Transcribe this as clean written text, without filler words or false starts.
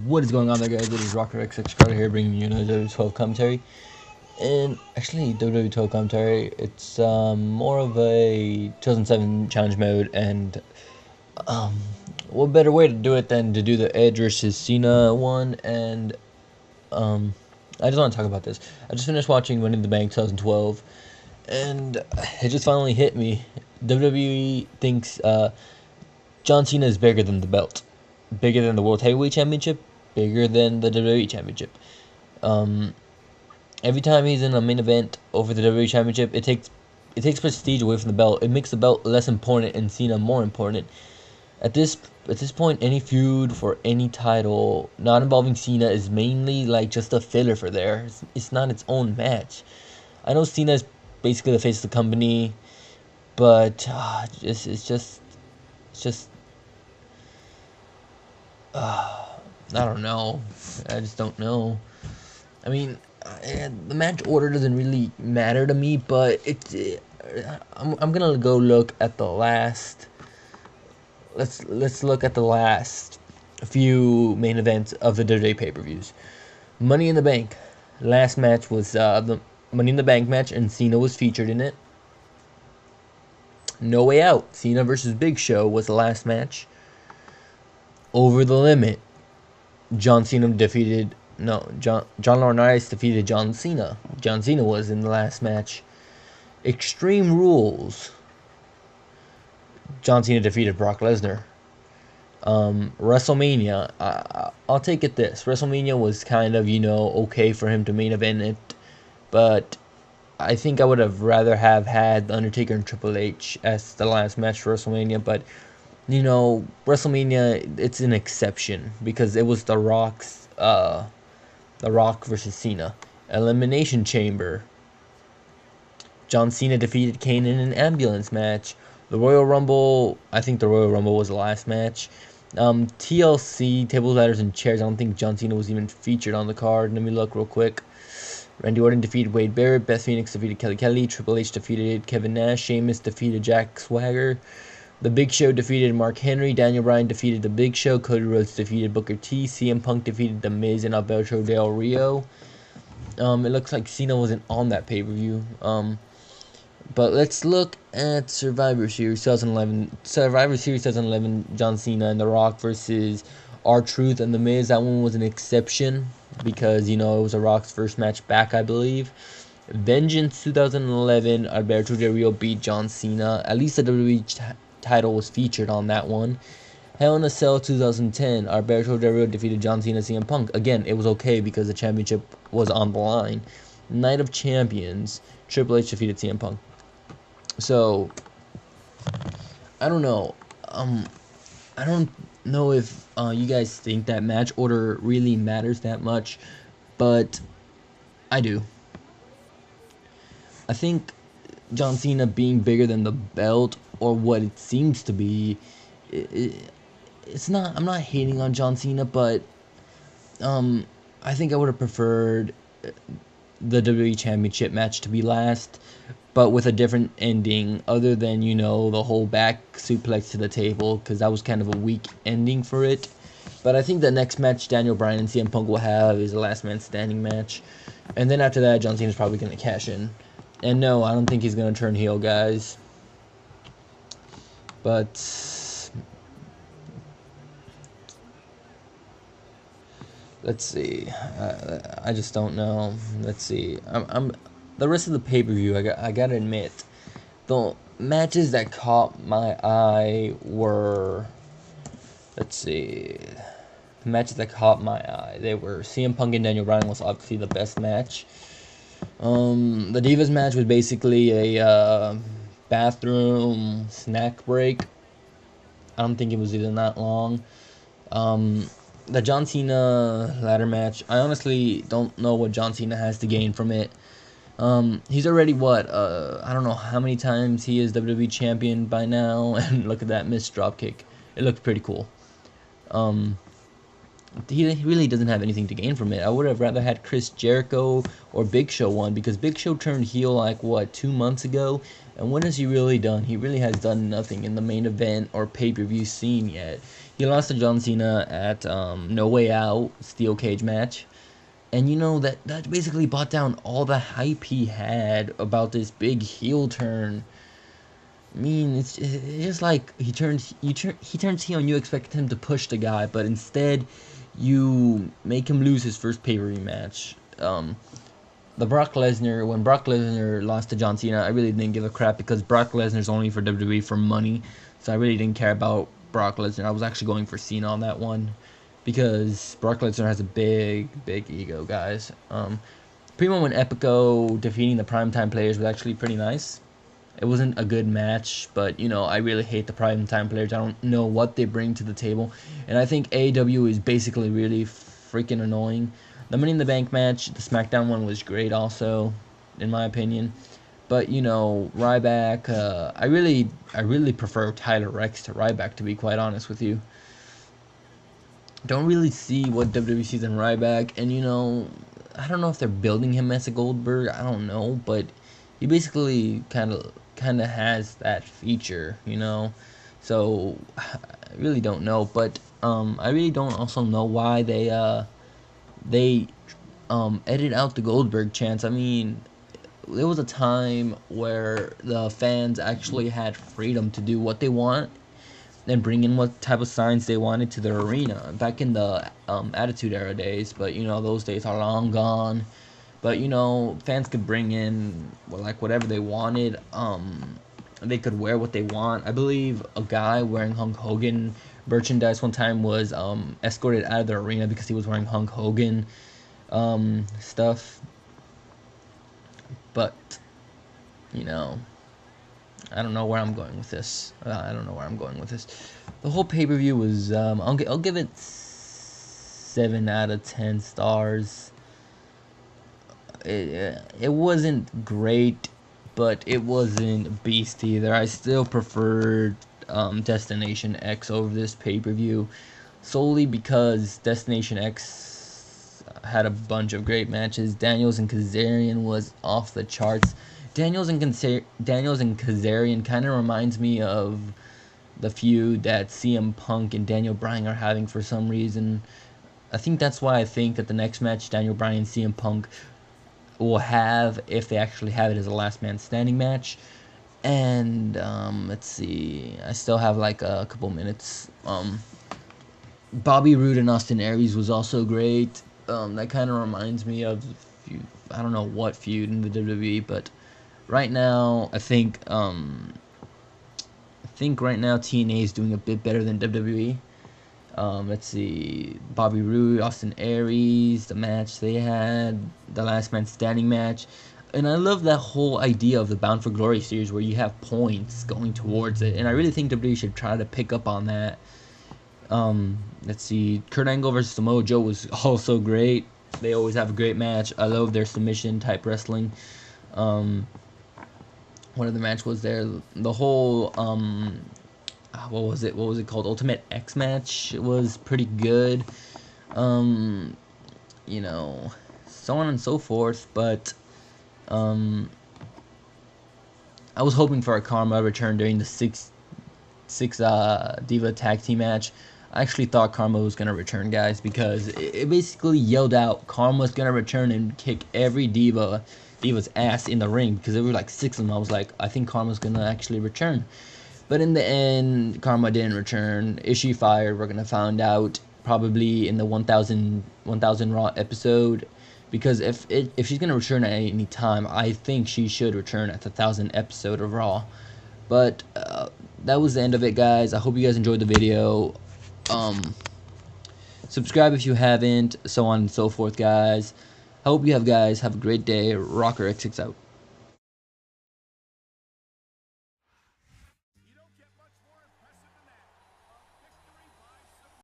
What is going on there, guys? It is Rocker XX Carter here, bringing you another WWE 12 commentary. And actually, WWE 12 commentary, it's more of a 2007 challenge mode, and um, what better way to do it than to do the Edge versus Cena one? And I just want to talk about this. I just finished watching Money in the Bank 2012, and it just finally hit me. WWE thinks John Cena is bigger than the belt, bigger than the World Heavyweight Championship, bigger than the WWE Championship. Um, every time he's in a main event over the WWE Championship, it takes prestige away from the belt. It makes the belt less important and Cena more important. At this point, any feud for any title not involving Cena is mainly like just a filler for there. It's not its own match. I know Cena is basically the face of the company, but it's just I don't know. I just don't know. I mean, the match order doesn't really matter to me, but I'm gonna go look at the last. Let's look at the last few main events of the WWE pay-per-views. Money in the Bank. Last match was the Money in the Bank match, and Cena was featured in it. No Way Out. Cena versus Big Show was the last match. Over the Limit. John Cena defeated John Laurinaitis defeated John Cena. John Cena was in the last match. Extreme Rules. John Cena defeated Brock Lesnar. WrestleMania. I'll take it this. WrestleMania was kind of, okay for him to main event it, but I think I would have rather have had The Undertaker and Triple H as the last match for WrestleMania, but WrestleMania, it's an exception because it was The Rock versus Cena. Elimination Chamber. John Cena defeated Kane in an ambulance match. The Royal Rumble, I think the Royal Rumble was the last match. TLC, tables, ladders, and chairs. I don't think John Cena was even featured on the card. Let me look real quick. Randy Orton defeated Wade Barrett. Beth Phoenix defeated Kelly Kelly. Triple H defeated Kevin Nash. Sheamus defeated Jack Swagger. The Big Show defeated Mark Henry. Daniel Bryan defeated The Big Show. Cody Rhodes defeated Booker T. CM Punk defeated The Miz and Alberto Del Rio. It looks like Cena wasn't on that pay-per-view. But let's look at Survivor Series 2011. Survivor Series 2011, John Cena and The Rock versus R-Truth and The Miz. That one was an exception because, it was The Rock's first match back, I believe. Vengeance 2011, Alberto Del Rio beat John Cena. At least the WWE title was featured on that one. Hell in a Cell 2010, Alberto Del Rio defeated John Cena, CM Punk. Again, it was okay because the championship was on the line. Night of Champions, Triple H defeated CM Punk. So, I don't know. I don't know if you guys think that match order really matters that much, but I do. I think John Cena being bigger than the belt, or what it seems to be, it's not. I'm not hating on John Cena, but I think I would have preferred the WWE Championship match to be last, but with a different ending other than, the whole back suplex to the table, because that was kind of a weak ending for it. But I think the next match Daniel Bryan and CM Punk will have is a last man standing match. And then after that, John Cena's probably going to cash in. And no, I don't think he's going to turn heel, guys. But let's see. I just don't know. Let's see. I'm the rest of the pay-per-view, I gotta admit, the matches that caught my eye were, let's see, the matches that caught my eye, they were CM Punk and Daniel Bryan was obviously the best match. The Divas match was basically a bathroom snack break. I don't think it was even that long. The John Cena ladder match, I honestly don't know what John Cena has to gain from it. He's already I don't know how many times he is WWE champion by now, and look at that missed dropkick. It looked pretty cool. He really doesn't have anything to gain from it. I would have rather had Chris Jericho or Big Show won, because Big Show turned heel like 2 months ago, and what has he really done? He really has done nothing in the main event or pay-per-view scene yet. He lost to John Cena at No Way Out steel cage match. And that basically brought down all the hype he had about this big heel turn. I mean, it's just like he turns heel and you expect him to push the guy, but instead you make him lose his first pay-per-view match. When Brock Lesnar lost to John Cena, I really didn't give a crap because Brock Lesnar's only for WWE for money, so I really didn't care about Brock Lesnar. I was actually going for Cena on that one because Brock Lesnar has a big ego, guys. Primo and Epico defeating the Primetime Players was actually pretty nice. It wasn't a good match, but I really hate the Primetime Players. I don't know what they bring to the table, and I think AEW is basically really freaking annoying. The Money in the Bank match, the SmackDown one, was great also, in my opinion. But Ryback, I really prefer Tyler Rex to Ryback, to be quite honest with you. Don't really see what WWE sees in Ryback, and I don't know if they're building him as a Goldberg. I don't know, but he basically kind of has that feature, So I really don't know, but I really don't also know why they edit out the Goldberg chants. I mean, there was a time where the fans actually had freedom to do what they want and bring in what type of signs they wanted to their arena back in the Attitude Era days. But those days are long gone. But fans could bring in like whatever they wanted. They could wear what they want. I believe a guy wearing Hulk Hogan merchandise one time was escorted out of the arena because he was wearing Hulk Hogan stuff. But I don't know where I'm going with this. The whole pay-per-view was I'll give it 7 out of 10 stars. It wasn't great, but it wasn't beast either. I still preferred Destination X over this pay-per-view, solely because Destination X had a bunch of great matches. Daniels and Kazarian was off the charts. Daniels and Kazarian kind of reminds me of the feud that CM Punk and Daniel Bryan are having for some reason. I think that's why I think that the next match Daniel Bryan and CM Punk will have, if they actually have it, as a last man standing match. And let's see, I still have like a couple minutes. Bobby Roode and Austin Aries was also great. That kind of reminds me of I don't know what feud in the WWE, but right now I think right now TNA is doing a bit better than WWE. Let's see, Bobby Roode, Austin Aries, the match they had, the last man standing match. And I love that whole idea of the Bound for Glory series where you have points going towards it. And I really think WWE should try to pick up on that. Let's see, Kurt Angle versus Samoa Joe was also great. They always have a great match. I love their submission type wrestling. What other match was there? The whole what was it called, Ultimate X match was pretty good. So on and so forth. But I was hoping for a Karma return during the six Diva tag team match. I actually thought Karma was gonna return, guys, because it basically yelled out Karma's gonna return and kick every Diva's ass in the ring, because there were like 6 of them. I was like, I think Karma's gonna actually return. But in the end, Karma didn't return. Is she fired? We're gonna find out probably in the 1000 Raw episode, because if she's gonna return at any time, I think she should return at the 1000 episode of Raw. But that was the end of it, guys. I hope you guys enjoyed the video. Subscribe if you haven't, so on and so forth, guys. I hope you guys have a great day. Rocker X6 out.